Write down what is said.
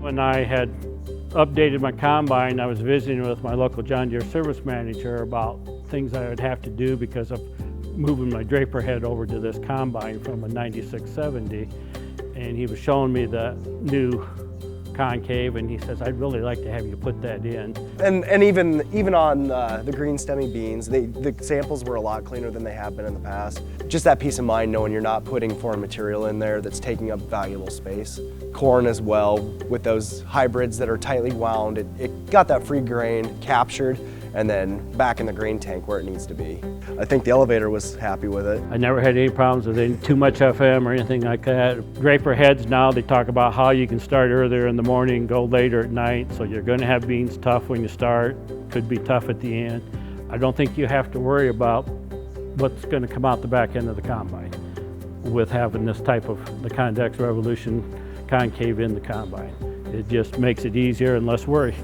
When I had updated my combine, I was visiting with my local John Deere service manager about things I would have to do because of moving my draper head over to this combine from a 9670. And he was showing me the new concave, and he says, I'd really like to have you put that in. And even on the green stemmy beans, the samples were a lot cleaner than they have been in the past. Just that peace of mind knowing you're not putting foreign material in there that's taking up valuable space. Corn as well, with those hybrids that are tightly wound, it got that free grain captured and then back in the grain tank where it needs to be. I think the elevator was happy with it. I never had any problems with any too much FM or anything like that. Draper heads now, they talk about how you can start earlier in the morning, go later at night, so you're going to have beans tough when you start, could be tough at the end. I don't think you have to worry about what's going to come out the back end of the combine with having this type of the Condex Revolution concave in the combine. It just makes it easier and less worry.